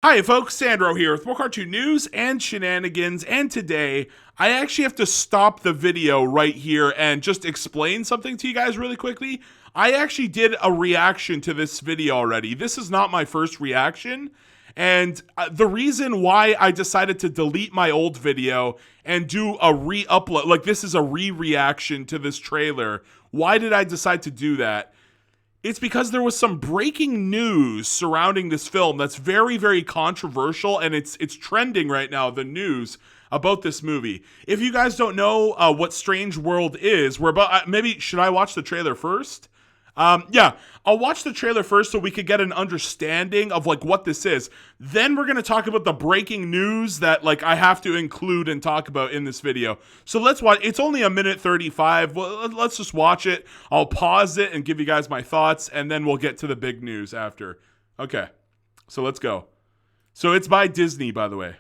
Hi folks, Sandro here with more cartoon news and shenanigans, and today I actually have to stop the video right here and just explain something to you guys really quickly. I actually did a reaction to this video already. This is not my first reaction, and the reason why I decided to delete my old video and do a re-upload, like this is a re-reaction to this trailer. Why did I decide to do that? It's because there was some breaking news surrounding this film that's very, very controversial, and it's trending right now, the news about this movie. If you guys don't know what Strange World is, we're about, maybe, should I watch the trailer first? Yeah, I'll watch the trailer first so we could get an understanding of like what this is. Then we're gonna talk about the breaking news that like I have to include and talk about in this video. So let's watch. It's only a minute 35. Well, let's just watch it. I'll pause it and give you guys my thoughts, and then we'll get to the big news after. Okay, so let's go. So it's by Disney, by the way.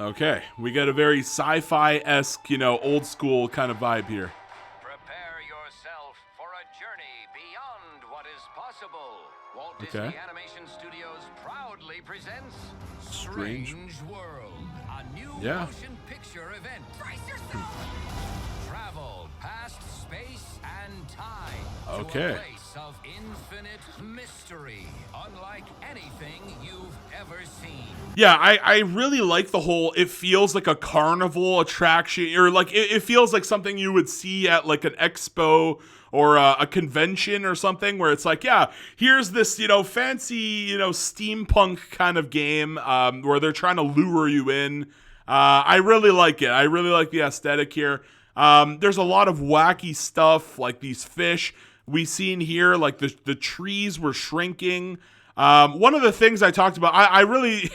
Okay, we got a very sci-fi-esque, old school kind of vibe here. Prepare yourself for a journey beyond what is possible. Walt Okay. Disney Animation Studios proudly presents Strange. World, a new Yeah. motion picture event. Brace yourself! Travel past space and time Okay. to a place of infinite mystery, unlike anything you've ever seen. Yeah, I really like the whole, it feels like a carnival attraction, or like it feels like something you would see at like an expo or a convention or something, where it's like, yeah, here's this, fancy, steampunk kind of game where they're trying to lure you in. I really like it. I really like the aesthetic here. There's a lot of wacky stuff, like these fish we seen here, like the trees were shrinking. One of the things I talked about, I really,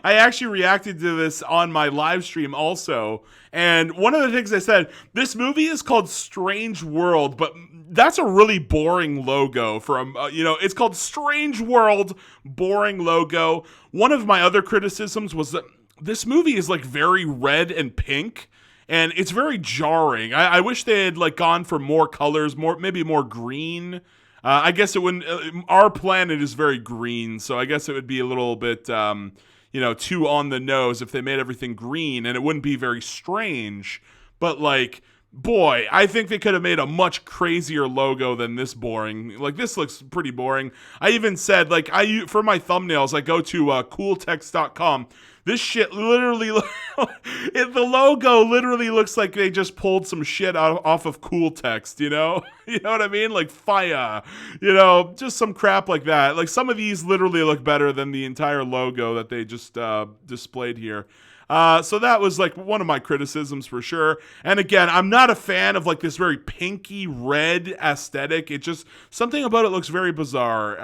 I actually reacted to this on my live stream also. And one of the things I said, this movie is called Strange World, but that's a really boring logo for it's called Strange World, boring logo. One of my other criticisms was that this movie is like very red and pink. And it's very jarring. I wish they had like gone for more colors, maybe more green. I guess it wouldn't. Our planet is very green, so I guess it would be a little bit, too on the nose if they made everything green, and it wouldn't be very strange. But like, boy, I think they could have made a much crazier logo than this boring. Like, this looks pretty boring. I even said, like, for my thumbnails, I go to cooltext.com. This shit literally, the logo literally looks like they just pulled some shit off of Cool Text, you know? You know what I mean? Like fire, just some crap like that. Like some of these literally look better than the entire logo that they just displayed here. So that was like one of my criticisms for sure. And again, I'm not a fan of like this very pinky red aesthetic. It just, something about it looks very bizarre.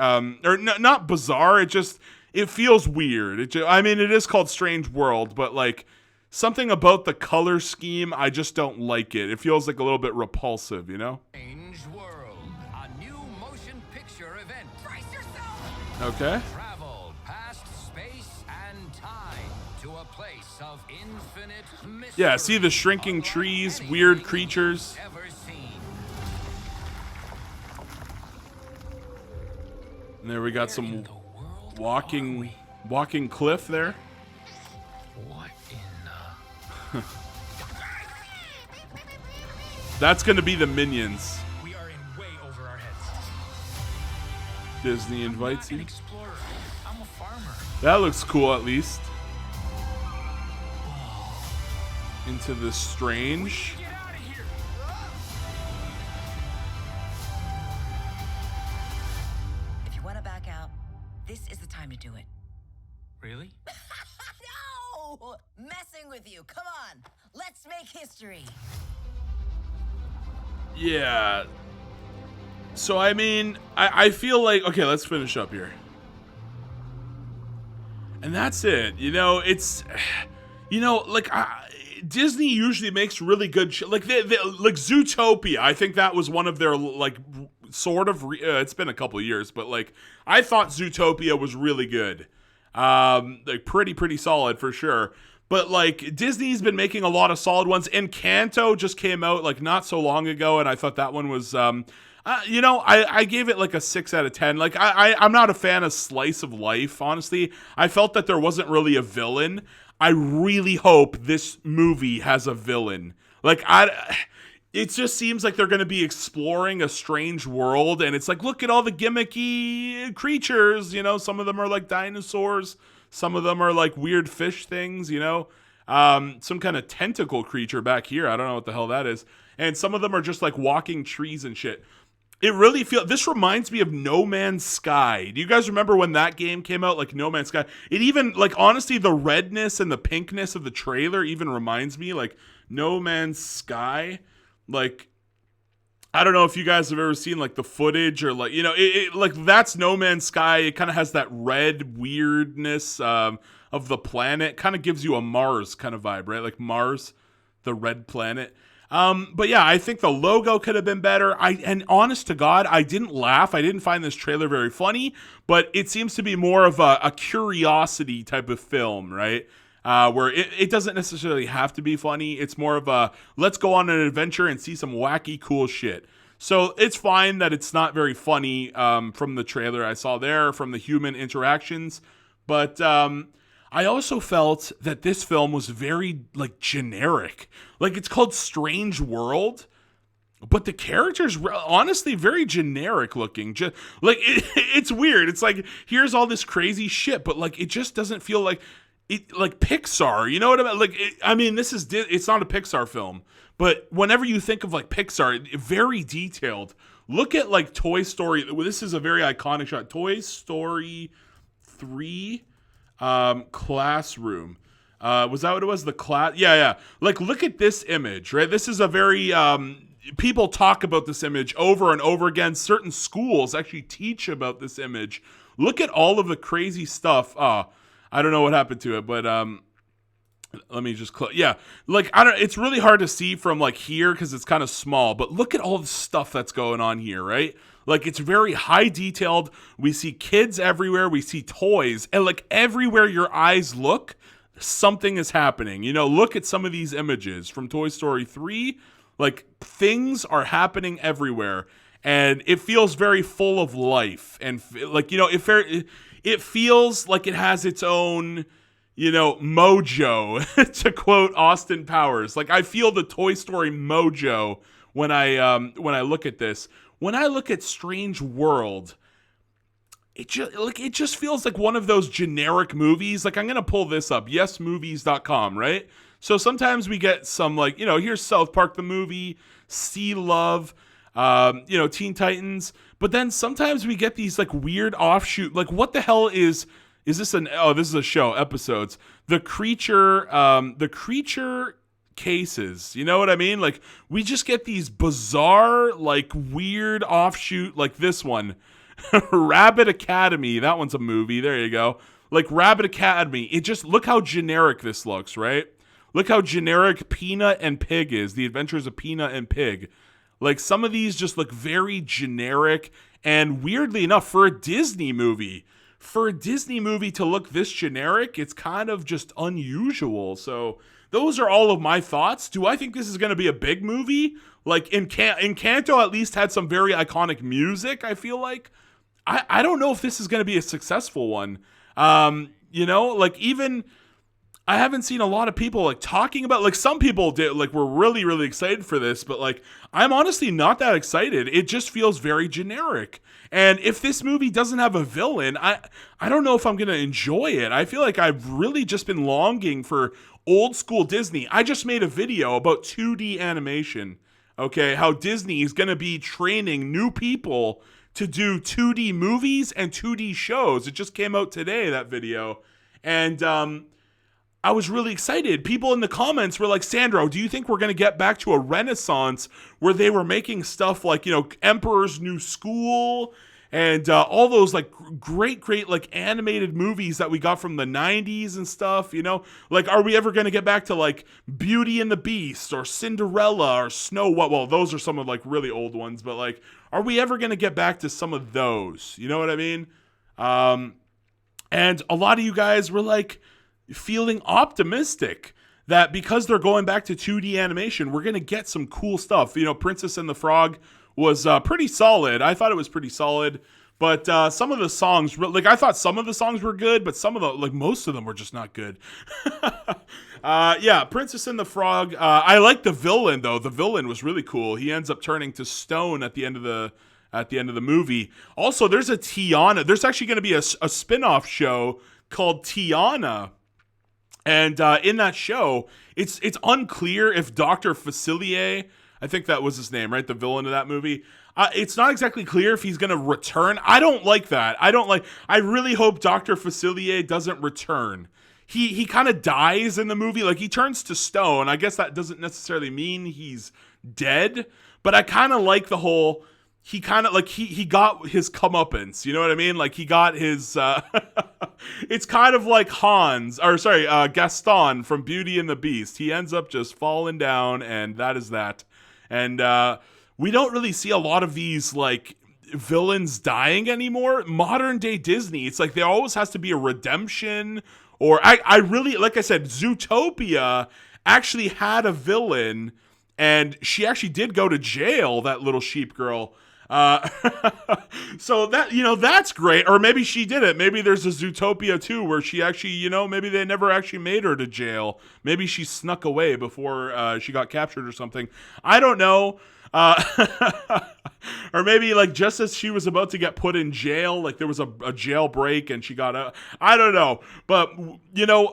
Not bizarre, it feels weird. It is called Strange World, but like something about the color scheme, I just don't like it. It feels like a little bit repulsive, Strange World, a new motion picture event. Brace yourself! Okay. Travel past space and time to a place of infinite mystery. Yeah, see the shrinking trees, weird creatures. Ever seen. And there we got some walking cliff there. What in the... That's gonna be the minions. We are in way over our heads. Disney invites I'm an you. explorer. I'm a farmer. That looks cool, at least. Into the strange. Get out of here! If you want to back out, this is the time to do it. Really? No! Messing with you. Come on. Let's make history. Yeah. So, I feel like... Okay, let's finish up here. And that's it. It's... Disney usually makes really good shit. Like Zootopia. I think that was one of their, like, sort of... it's been a couple years, but, like, I thought Zootopia was really good. Like, pretty solid for sure. But, like, Disney's been making a lot of solid ones. Encanto just came out, like, not so long ago, and I thought that one was... I gave it like a 6 out of 10. Like I'm not a fan of slice of life, honestly. I felt that there wasn't really a villain. I really hope this movie has a villain. Like it just seems like they're going to be exploring a strange world, and it's like, look at all the gimmicky creatures, some of them are like dinosaurs, some of them are like weird fish things, some kind of tentacle creature back here. I don't know what the hell that is. And some of them are just like walking trees and shit. It really this reminds me of No Man's Sky. Do you guys remember when that game came out? Like No Man's Sky. It even, like, honestly, the redness and the pinkness of the trailer even reminds me, like, No Man's Sky. Like, I don't know if you guys have ever seen, like, the footage or, like, like, that's No Man's Sky. It kind of has that red weirdness of the planet. Kind of gives you a Mars kind of vibe, right? Like Mars, the red planet. But yeah, I think the logo could have been better. And honest to God, I didn't laugh. I didn't find this trailer very funny, but it seems to be more of a curiosity type of film, right? Where it doesn't necessarily have to be funny. It's more of a, let's go on an adventure and see some wacky, cool shit. So it's fine that it's not very funny, from the trailer I saw there, from the human interactions. But, I also felt that this film was very, like, generic. Like, it's called Strange World, but the characters, honestly, very generic looking. It's weird. It's like, here's all this crazy shit, but, like, it just doesn't feel like Pixar. You know what I mean? Like, it's not a Pixar film, but whenever you think of, like, Pixar, very detailed. Look at, like, Toy Story. This is a very iconic shot. Toy Story 3. Classroom. Was that what it was? The class? Yeah. Like, look at this image, right? This is a very, people talk about this image over and over again. Certain schools actually teach about this image. Look at all of the crazy stuff. I don't know what happened to it, but, let me just yeah. Like, it's really hard to see from, like, here because it's kind of small, but look at all the stuff that's going on here, right? Like, it's very high detailed. We see kids everywhere. We see toys. And, like, everywhere your eyes look, something is happening. Look at some of these images from Toy Story 3. Like, things are happening everywhere. And it feels very full of life. And, like, it feels like it has its own, mojo, to quote Austin Powers. Like, I feel the Toy Story mojo when I look at this. When I look at Strange World, it just feels like one of those generic movies. Like, I'm going to pull this up, yesmovies.com, right? So sometimes we get some, like, here's South Park the movie, Sea Love, Teen Titans. But then sometimes we get these, like, weird offshoot. Like, what the hell is this this is a show, episodes. The Creature cases, you know what I mean? Like, we just get these bizarre, like, weird offshoot, like this one. Rabbit Academy, that one's a movie, there you go. Like, Rabbit Academy, look how generic this looks, right? Look how generic Peanut and Pig is, The Adventures of Peanut and Pig. Like, some of these just look very generic, and weirdly enough, for a Disney movie to look this generic, it's kind of just unusual. So those are all of my thoughts. Do I think this is going to be a big movie? Like, Encanto at least had some very iconic music, I feel like. I don't know if this is going to be a successful one. Like, even I haven't seen a lot of people, like, talking about, like, some people did, like, were really, really excited for this, but, like, I'm honestly not that excited. It just feels very generic. And if this movie doesn't have a villain, I don't know if I'm going to enjoy it. I feel like I've really just been longing for old school Disney. I just made a video about 2D animation, okay? How Disney is going to be training new people to do 2D movies and 2D shows. It just came out today, that video. And I was really excited. People in the comments were like, Sandro, do you think we're going to get back to a renaissance where they were making stuff like, Emperor's New School and all those, like, great, like, animated movies that we got from the 90s and stuff, Like, are we ever going to get back to, like, Beauty and the Beast or Cinderella or Snow White? Well, those are some of, like, really old ones, but, like, are we ever going to get back to some of those? You know what I mean? And a lot of you guys were, like, feeling optimistic that because they're going back to 2D animation, we're going to get some cool stuff. Princess and the Frog was pretty solid. I thought it was pretty solid. But some of the songs, like I thought some of the songs were good, but some of the, like most of them were just not good. Yeah, Princess and the Frog. I like the villain though. The villain was really cool. He ends up turning to stone at the end of the movie. Also, there's a Tiana. There's actually going to be a spin-off show called Tiana. And in that show, it's unclear if Dr. Facilier, I think that was his name, right? The villain of that movie. It's not exactly clear if he's going to return. I don't like that. I really hope Dr. Facilier doesn't return. He kind of dies in the movie. Like, he turns to stone. I guess that doesn't necessarily mean he's dead, but I kind of like the whole, he kind of like, he got his comeuppance. You know what I mean? Like, he got his, it's kind of like Gaston from Beauty and the Beast. He ends up just falling down, and that is that. And, we don't really see a lot of these, like, villains dying anymore. Modern day Disney, it's like there always has to be a redemption. Or I really, like I said, Zootopia actually had a villain, and she actually did go to jail, that little sheep girl. So that, that's great. Or maybe she did it. Maybe there's a Zootopia 2 where she actually, maybe they never actually made her to jail. Maybe she snuck away before she got captured or something. I don't know. Or maybe like just as she was about to get put in jail, like there was a jailbreak and she got out. I don't know. But,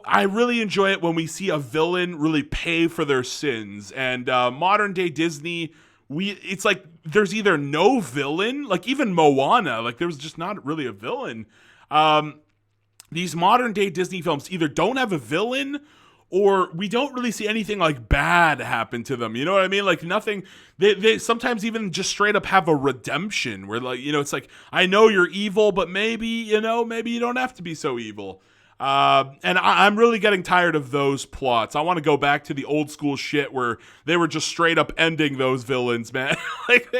I really enjoy it when we see a villain really pay for their sins. And modern day Disney, it's like there's either no villain, like even Moana, like there was just not really a villain. These modern day Disney films either don't have a villain, or we don't really see anything like bad happen to them. You know what I mean? Like nothing, they sometimes even just straight up have a redemption where, like, it's like, I know you're evil, but maybe, maybe you don't have to be so evil. And I'm really getting tired of those plots. I want to go back to the old school shit where they were just straight up ending those villains, man. Like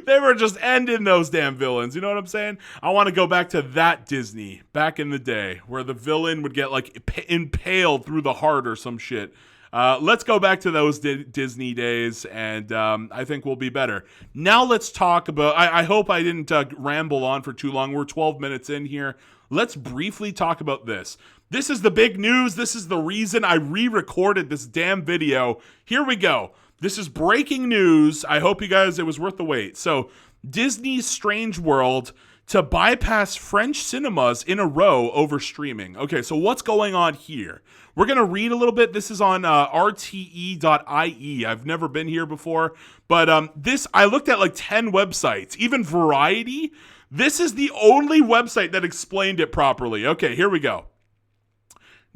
they were just ending those damn villains. You know what I'm saying? I want to go back to that Disney back in the day where the villain would get like impaled through the heart or some shit. Let's go back to those Disney days, and I think we'll be better. Now let's talk about, I hope I didn't ramble on for too long. We're 12 minutes in here. Let's briefly talk about this. This is the big news. This is the reason I re-recorded this damn video. Here we go. This is breaking news. I hope you guys, it was worth the wait. So, Disney's Strange World to bypass French cinemas in a row over streaming. Okay, so what's going on here? We're going to read a little bit. This is on rte.ie. I've never been here before, but I looked at like 10 websites, even Variety. This is the only website that explained it properly. Okay, here we go.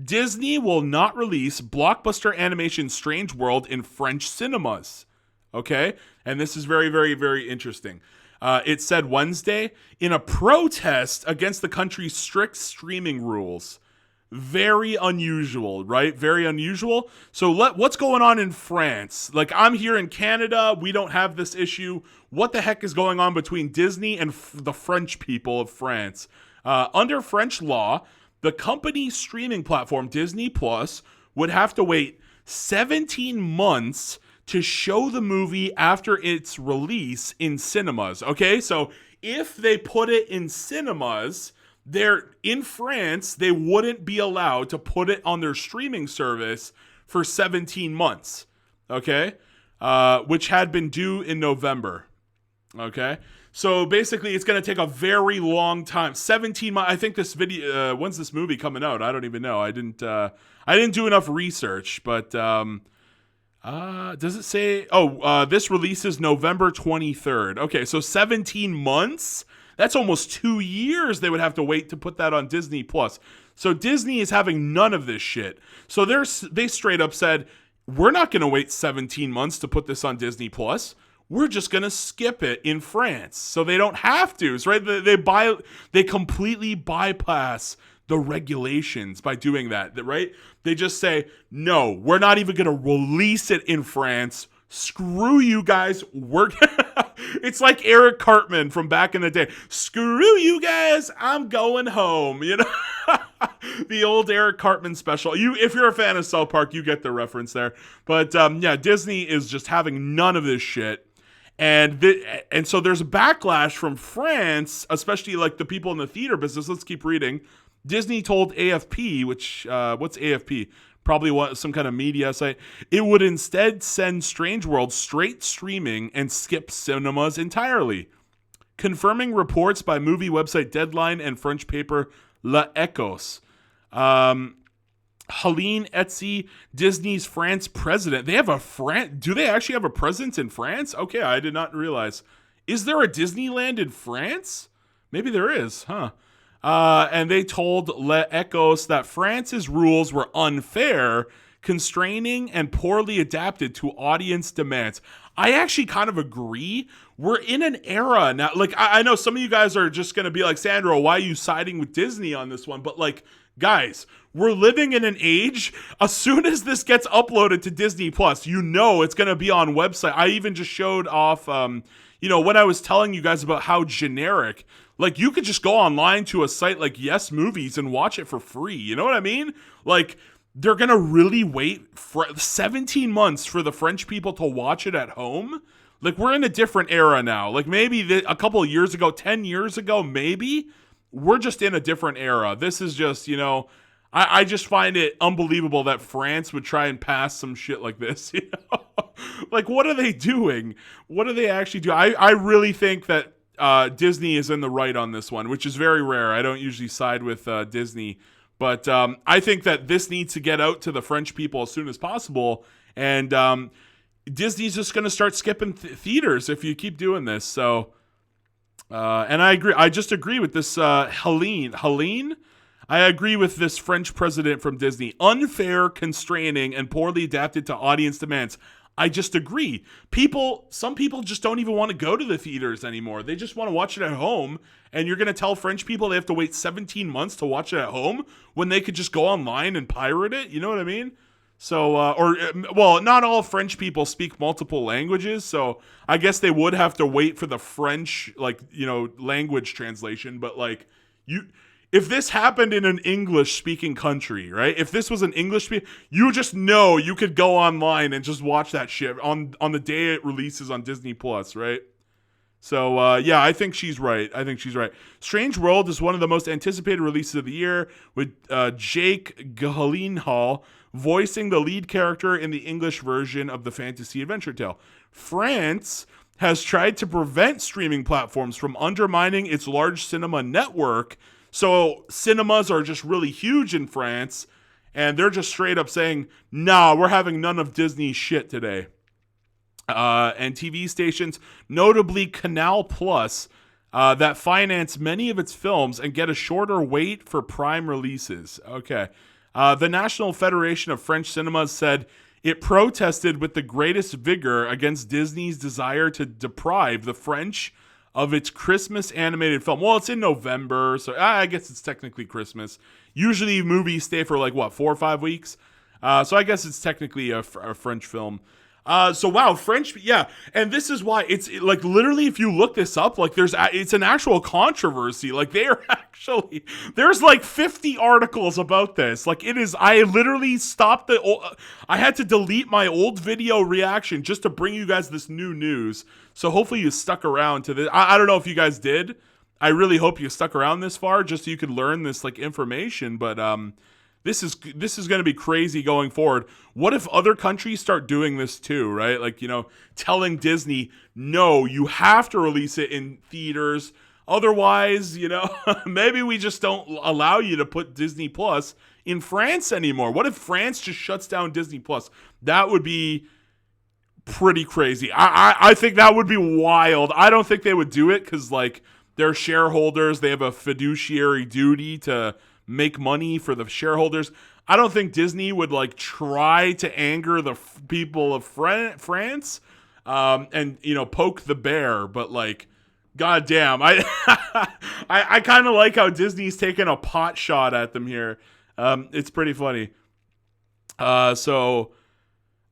Disney will not release blockbuster animation Strange World in French cinemas. Okay, and this is very, very, very interesting. It said Wednesday, in a protest against the country's strict streaming rules. Very unusual, right? Very unusual. So what's going on in France? Like, I'm here in Canada. We don't have this issue. What the heck is going on between Disney and the French people of France? Under French law, the company's streaming platform, Disney Plus, would have to wait 17 months to show the movie after its release in cinemas. Okay, so if they put it in cinemas, in France, they wouldn't be allowed to put it on their streaming service for 17 months, okay? Which had been due in November, okay? So basically, it's going to take a very long time. 17 months. I think this video. When's this movie coming out? I don't even know. I didn't do enough research, but does it say? This releases November 23rd. Okay, so 17 months. That's almost 2 years they would have to wait to put that on Disney Plus. So Disney is having none of this shit. So they straight up said, we're not going to wait 17 months to put this on Disney Plus. We're just going to skip it in France. So they don't have to. It's right. They completely bypass the regulations by doing that, right? They just say, no, we're not even going to release it in France. Screw you guys. It's like Eric Cartman from back in the day. Screw you guys. I'm going home. The old Eric Cartman special. If you're a fan of South Park, you get the reference there. But yeah, Disney is just having none of this shit. And so there's a backlash from France, especially like the people in the theater business. Let's keep reading. Disney told AFP, which what's AFP? Probably some kind of media site. It would instead send Strange World straight streaming and skip cinemas entirely, confirming reports by movie website Deadline and French paper La Ecos. Helene Etsy, Disney's France president. They have a Do they actually have a presence in France? Okay, I did not realize. Is there a Disneyland in France? Maybe there is, huh? And they told Le Ecos that France's rules were unfair, constraining, and poorly adapted to audience demands. I actually kind of agree. We're in an era now. Like, I know some of you guys are just going to be like, Sandro, why are you siding with Disney on this one? But like, guys, we're living in an age, as soon as this gets uploaded to Disney Plus, you know it's going to be on website. I even just showed off, when I was telling you guys about how generic, like you could just go online to a site like Yes Movies and watch it for free. You know what I mean? Like, they're going to really wait for 17 months for the French people to watch it at home. Like, we're in a different era now. Like, maybe a couple of years ago, 10 years ago, maybe. We're just in a different era. This is just, I just find it unbelievable that France would try and pass some shit like this. Like, what are they doing? What do they actually do? I really think that Disney is in the right on this one, which is very rare. I don't usually side with Disney. But I think that this needs to get out to the French people as soon as possible. And Disney's just going to start skipping theaters if you keep doing this. So, and I agree. I just agree with this Helene? I agree with this French president from Disney. Unfair, constraining, and poorly adapted to audience demands. I just agree. Some people just don't even want to go to the theaters anymore. They just want to watch it at home. And you're going to tell French people they have to wait 17 months to watch it at home when they could just go online and pirate it? You know what I mean? So, not all French people speak multiple languages. So I guess they would have to wait for the French, language translation. But if this happened in an English-speaking country, right? If this was an English-speaking, you just know you could go online and just watch that shit on the day it releases on Disney Plus, right? So, I think she's right. Strange World is one of the most anticipated releases of the year, with Jake Gyllenhaal voicing the lead character in the English version of the fantasy adventure tale. France has tried to prevent streaming platforms from undermining its large cinema network. So cinemas are just really huge in France, and they're just straight up saying, nah, we're having none of Disney's shit today. And TV stations, notably Canal Plus, that finance many of its films and get a shorter wait for prime releases. Okay. The National Federation of French Cinemas said it protested with the greatest vigor against Disney's desire to deprive the French of its Christmas animated film. Well, it's in November, so I guess it's technically Christmas. Usually movies stay for 4 or 5 weeks. So I guess it's technically a French film. French, yeah, and this is why it's literally, if you look this up, it's an actual controversy. There's 50 articles about this. I literally stopped I had to delete my old video reaction just to bring you guys this new news. So hopefully you stuck around to this. I don't know if you guys did. I really hope you stuck around this far just so you could learn this information. But this is going to be crazy going forward. What if other countries start doing this too, right? Telling Disney, no, you have to release it in theaters. Otherwise, maybe we just don't allow you to put Disney Plus in France anymore. What if France just shuts down Disney Plus? That would be pretty crazy. I think that would be wild. I don't think they would do it because they're shareholders. They have a fiduciary duty to make money for the shareholders. I don't think Disney would try to anger the people of France and poke the bear, but goddamn, I kind of like how Disney's taking a pot shot at them here. It's pretty funny. So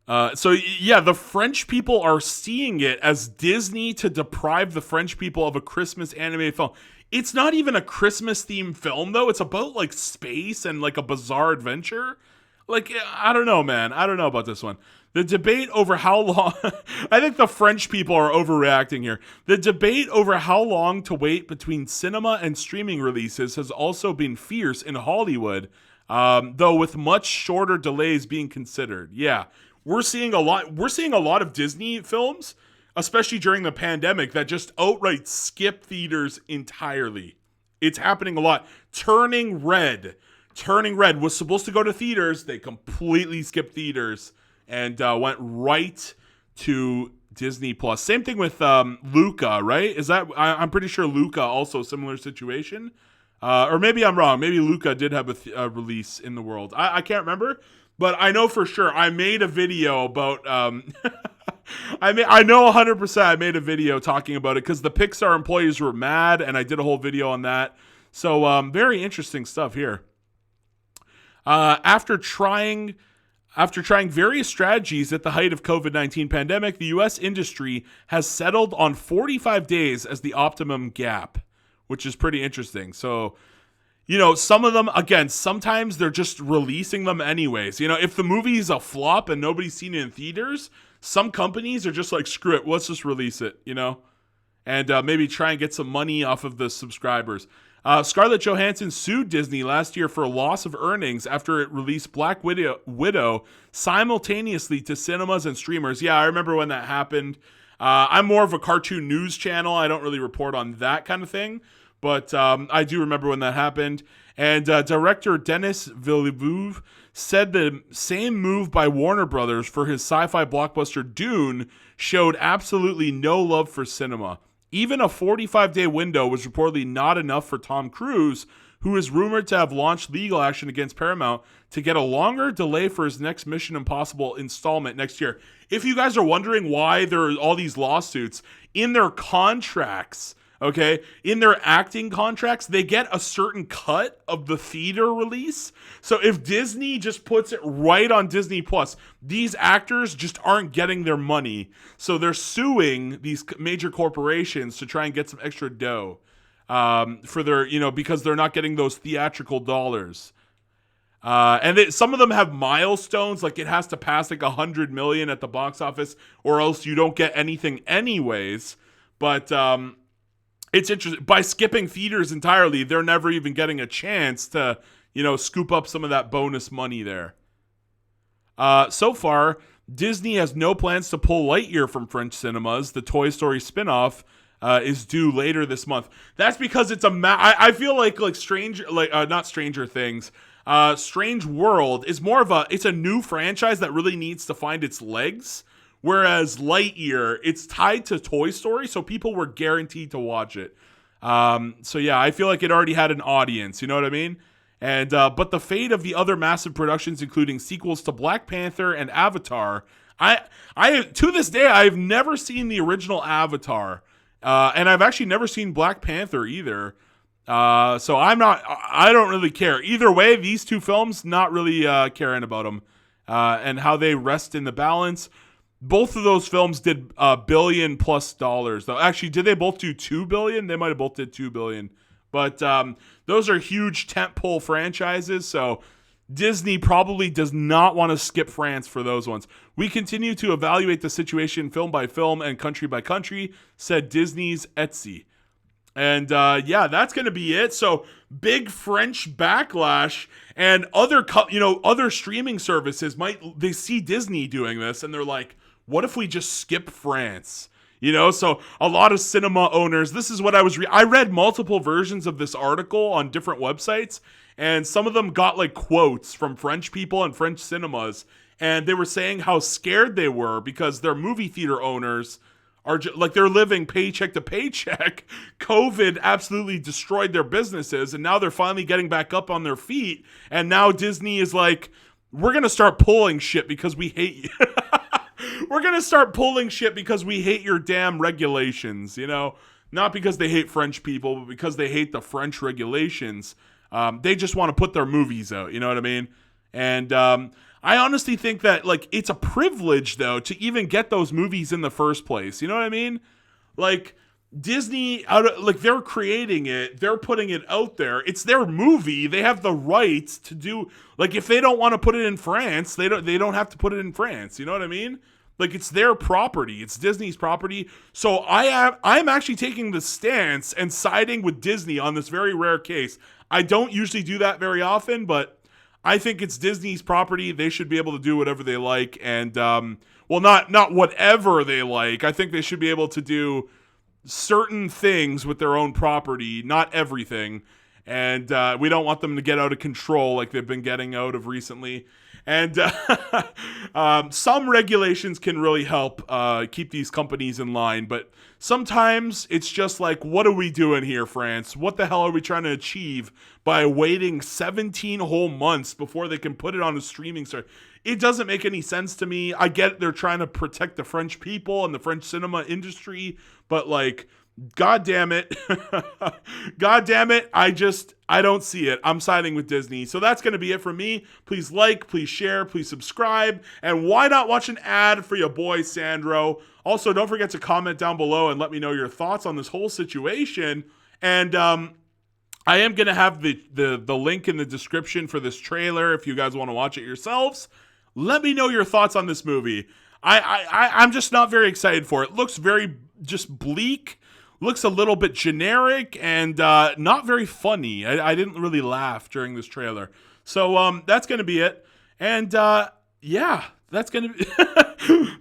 the French people are seeing it as Disney to deprive the French people of a Christmas animated film. It's not even a Christmas themed film though. It's about space and a bizarre adventure. I don't know, man. I don't know about this one. The debate over how long, I think the French people are overreacting here. The debate over how long to wait between cinema and streaming releases has also been fierce in Hollywood, though with much shorter delays being considered. Yeah, we're seeing a lot of Disney films, especially during the pandemic, that just outright skip theaters entirely. It's happening a lot. Turning Red was supposed to go to theaters. They completely skipped theaters and went right to Disney Plus. Same thing with Luca, right? Is that I'm pretty sure Luca also similar situation, or maybe I'm wrong. Maybe Luca did have a release in the world. I can't remember, but I know for sure. I made a video about. I know 100%. I made a video talking about it because the Pixar employees were mad, and I did a whole video on that. So very interesting stuff here. After trying various strategies at the height of COVID-19 pandemic, the U.S. industry has settled on 45 days as the optimum gap, which is pretty interesting. So, some of them, again, sometimes they're just releasing them anyways. If the movie is a flop and nobody's seen it in theaters, some companies are just like, screw it, let's just release it, and maybe try and get some money off of the subscribers. Scarlett Johansson sued Disney last year for a loss of earnings after it released Black Widow simultaneously to cinemas and streamers. Yeah, I remember when that happened. I'm more of a cartoon news channel. I don't really report on that kind of thing, but I do remember when that happened. And director Denis Villeneuve said the same move by Warner Brothers for his sci-fi blockbuster Dune showed absolutely no love for cinema. Even a 45-day window was reportedly not enough for Tom Cruise, who is rumored to have launched legal action against Paramount to get a longer delay for his next Mission Impossible installment next year. If you guys are wondering why there are all these lawsuits, in their contracts, okay, in their acting contracts, they get a certain cut of the theater release. So if Disney just puts it right on Disney Plus, these actors just aren't getting their money. So they're suing these major corporations to try and get some extra dough for their, because they're not getting those theatrical dollars. And some of them have milestones, like it has to pass like 100 million at the box office or else you don't get anything anyways. But it's interesting. By skipping theaters entirely, they're never even getting a chance to, scoop up some of that bonus money there. So far, Disney has no plans to pull Lightyear from French cinemas. The Toy Story spinoff is due later this month. That's because it's I feel like not Stranger Things. Strange World is more of it's a new franchise that really needs to find its legs. Whereas Lightyear, it's tied to Toy Story, so people were guaranteed to watch it. So yeah, I feel like it already had an audience, you know what I mean? And but the fate of the other massive productions, including sequels to Black Panther and Avatar, I to this day I've never seen the original Avatar, and I've actually never seen Black Panther either. So I don't really care either way. These two films, not really caring about them and how they rest in the balance. Both of those films did $1 billion plus though. Actually, did they both do $2 billion? They might have both did $2 billion. But those are huge tentpole franchises, so Disney probably does not want to skip France for those ones. We continue to evaluate the situation film by film and country by country, said Disney's Etsy. And yeah, that's going to be it. So big French backlash, and other streaming services they see Disney doing this and they're like, what if we just skip France? So a lot of cinema owners, this is what I read multiple versions of this article on different websites, and some of them got like quotes from French people and French cinemas, and they were saying how scared they were because their movie theater owners are they're living paycheck to paycheck. COVID absolutely destroyed their businesses, and now they're finally getting back up on their feet, and now Disney is like, we're going to start pulling shit because we hate you. We're going to start pulling shit because we hate your damn regulations, Not because they hate French people, but because they hate the French regulations. They just want to put their movies out, you know what I mean? And I honestly think that, it's a privilege, though, to even get those movies in the first place. You know what I mean? Disney they're creating it, they're putting it out there. It's their movie. They have the rights to do like if they don't want to put it in France, they don't have to put it in France. You know what I mean? Like it's their property. It's Disney's property. So I'm actually taking the stance and siding with Disney on this very rare case. I don't usually do that very often, but I think it's Disney's property. They should be able to do whatever they like, and not whatever they like. I think they should be able to do certain things with their own property, not everything. And we don't want them to get out of control like they've been getting out of recently. And some regulations can really help keep these companies in line. But sometimes it's just like, what are we doing here, France? What the hell are we trying to achieve by waiting 17 whole months before they can put it on a streaming service? It doesn't make any sense to me. I get they're trying to protect the French people and the French cinema industry, but like, God damn it. God damn it. I don't see it. I'm siding with Disney. So that's going to be it for me. Please like, please share, please subscribe. And why not watch an ad for your boy Sandro? Also, don't forget to comment down below and let me know your thoughts on this whole situation. And I am going to have the link in the description for this trailer if you guys want to watch it yourselves. Let me know your thoughts on this movie. I'm just not very excited for it. It looks very just bleak. Looks a little bit generic and not very funny. I didn't really laugh during this trailer. So that's going to be it. And yeah, that's going to be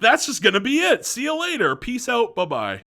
that's just going to be it. See you later. Peace out. Bye-bye.